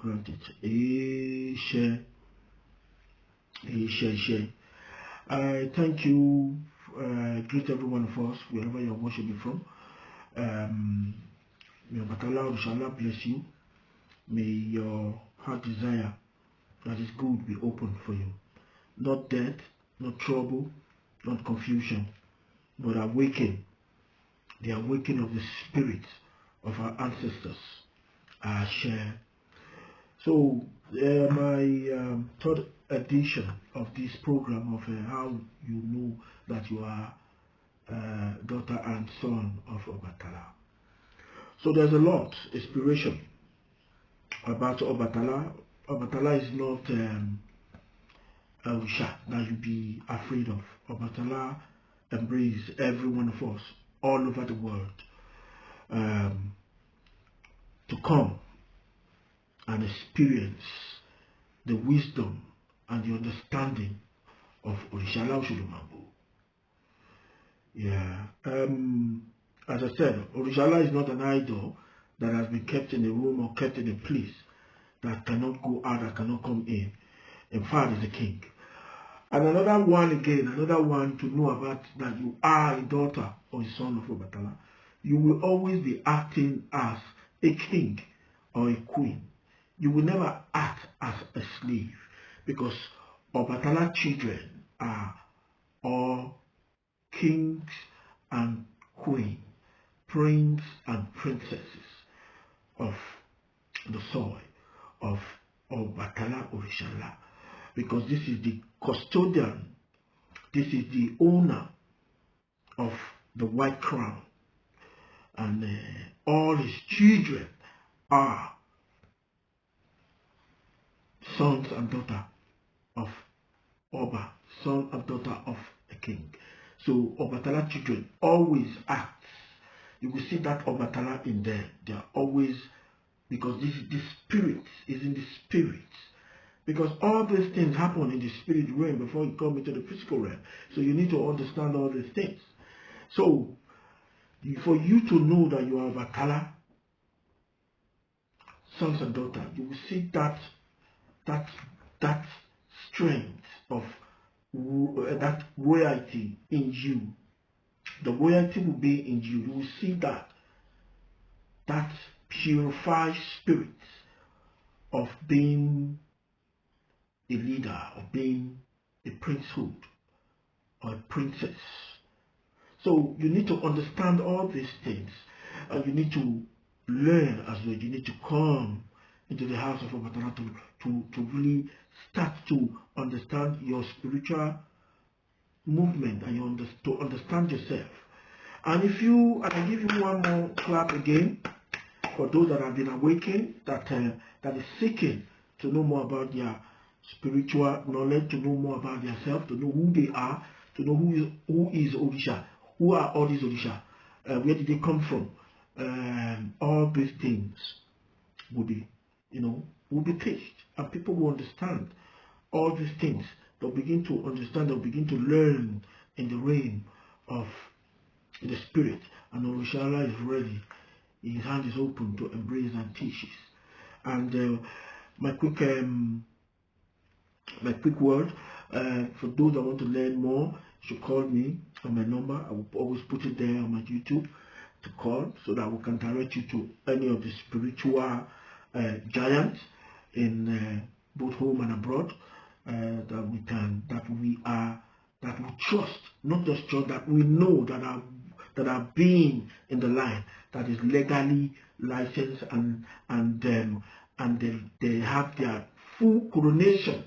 grant it. Share. I thank you. Greet every one of us, wherever you're worshiping from. May OBATALA ORISANLA bless you. May your heart desire that is good be open for you. Not death, not trouble, not confusion, but awaken. The awakening of the spirits of our ancestors. Share. So, my third edition of this program of how you know that you are daughter and son of OBATALA. So there's a lot inspiration about OBATALA. OBATALA is not a Orisha that you be afraid of. OBATALA embraces every one of us all over the world to come and experience the wisdom and the understanding of Orishala Oshudumango. Yeah. As I said, Orishala is not an idol that has been kept in a room or kept in a place that cannot go out, that cannot come in. In fact, it's a king. And another one again, another one to know about that you are a daughter or a son of OBATALA. You will always be acting as a king or a queen. You will never act as a slave, because OBATALA children are all kings and queens, prince and princesses of the soil of OBATALA ORISANLA, because this is the custodian, this is the owner of the white crown, and all his children are sons and daughter of Oba, son and daughter of a king. So OBATALA children always act. You will see that OBATALA in them. They are always, because this is the spirit, is in the spirit. Because all these things happen in the spirit realm before you come into the physical realm. So you need to understand all these things. So for you to know that you are OBATALA sons and daughters, you will see that strength of that royalty in you. The royalty will be in you. You will see that purified spirit of being a leader, of being a princehood or a princess. So you need to understand all these things, and you need to learn as well. You need to come into the house of OBATALA to really start to understand your spiritual movement, and to understand yourself. And I give you one more clap again for those that have been awakened, that is seeking to know more about their spiritual knowledge, to know more about themselves, to know who they are, to know who is Orisha, who are all these Orisha, where did they come from. All these things will be teached, and people will understand all these things. They'll begin to understand, they'll begin to learn in the realm of the spirit. And ORISALA is ready. His hand is open to embrace and teach us. And my quick word, for those that want to learn more, you should call me on my number. I will always put it there on my YouTube to call, so that we can direct you to any of the spiritual giants in both home and abroad, that we trust, not just trust, that we know that are being in the line, that is legally licensed, and they have their full coronation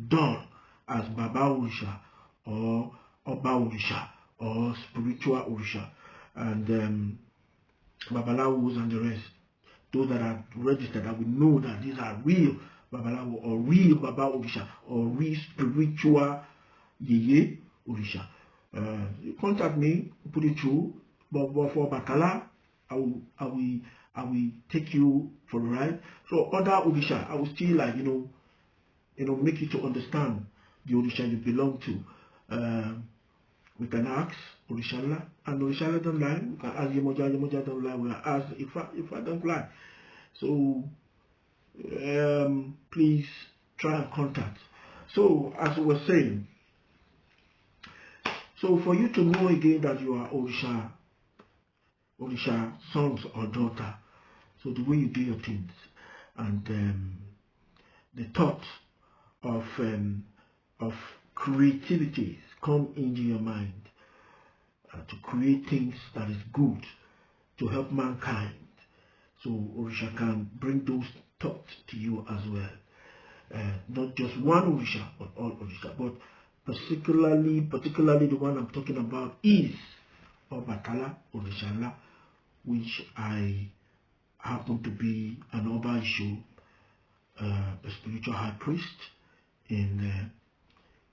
done as Baba Orisha or Oba Orisha or spiritual Orisha, and Babalawos and the rest. Those that are registered, that we know that these are real Babalawo or real Baba Orisha or real spiritual Yeye Orisha. You contact me, put it through. But for OBATALA, I will take you for a ride. So other Orisha, I will still make you to understand the Orisha you belong to. We can ask ORISANLA, and ORISANLA don't lie. We can ask Yemoja don't lie. We can ask Ifa don't lie. So please try and contact. So as we were saying, so for you to know again that you are Orisha sons or daughter, so the way you do your things, and the thought of creativity come into your mind to create things that is good to help mankind. So Orisha can bring those thoughts to you as well. Not just one Orisha, but all Orisha. But particularly the one I'm talking about is OBATALA ORISANLA, which I happen to be an Oba Isoro, a spiritual high priest in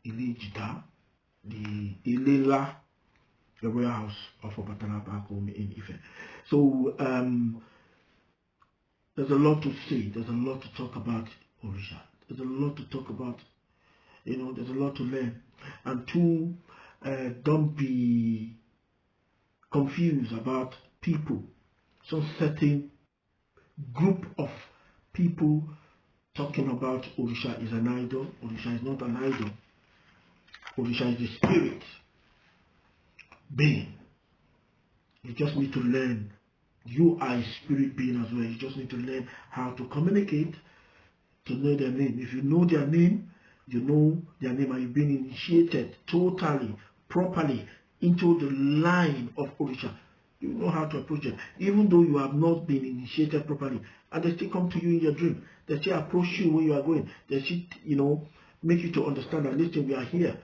Ilejita, the Ilela, the royal house of OBATALA back home in Ife. So there's a lot to say, there's a lot to talk about Orisha. There's a lot to talk about, there's a lot to learn. And two, don't be confused about people. Some certain group of people talking about Orisha is an idol. Orisha is not an idol. Orisha is a spirit being. You just need to learn. You are a spirit being as well. You just need to learn how to communicate, to know their name. If you know their name, you know their name, and you've been initiated totally, properly into the line of Orisha. You know how to approach them. Even though you have not been initiated properly, and they still come to you in your dream. They still approach you when you are going. They still, make you to understand that, listen, we are here.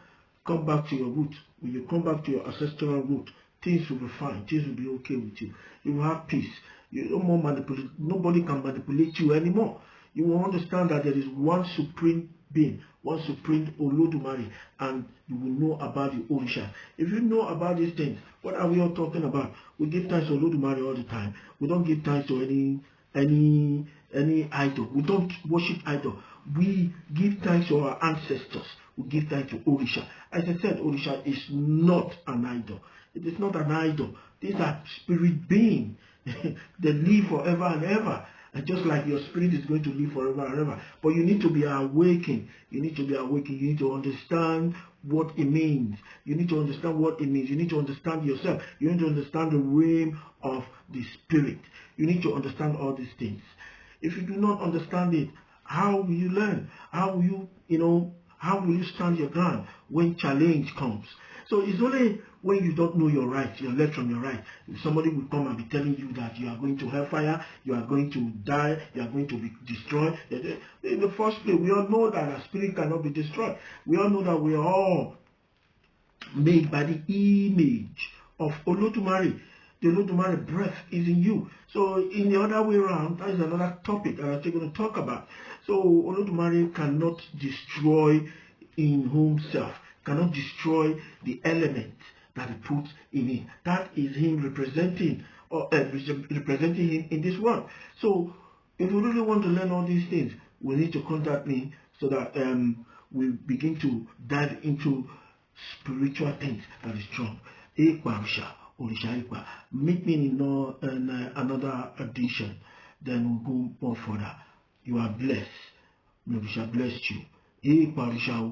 Come back to your root. When you come back to your ancestral root, things will be fine. Things will be okay with you. You will have peace. You don't more manipulate. Nobody can manipulate you anymore. You will understand that there is one supreme being, one supreme Olodumare, and you will know about the Orisha. If you know about these things, what are we all talking about? We give thanks to Olodumare all the time. We don't give thanks to any idol. We don't worship idol. We give thanks to our ancestors. We give thanks to Orisha. As I said, Orisha is not an idol. It is not an idol. These are spirit beings. They live forever and ever. And just like your spirit is going to live forever and ever. But you need to be awakened. You need to be awakened. You need to understand what it means. You need to understand what it means. You need to understand yourself. You need to understand the realm of the spirit. You need to understand all these things. If you do not understand it, how will you learn? How will you, how will you stand your ground when challenge comes? So it's only when you don't know your right, your left from your right, somebody will come and be telling you that you are going to hellfire, you are going to die, you are going to be destroyed. In the first place, we all know that our spirit cannot be destroyed. We all know that we are all made by the image of Olodumare. The Olodumare breath is in you. So in the other way around, that is another topic that I'm still going to talk about. So Olodumare cannot destroy in himself, cannot destroy the element that he puts in him. That is him representing him in this world. So if we really want to learn all these things, we need to contact me so that we begin to dive into spiritual things that is strong. Meet me in another edition. Then we'll go more further. You are blessed. Orisha bless you.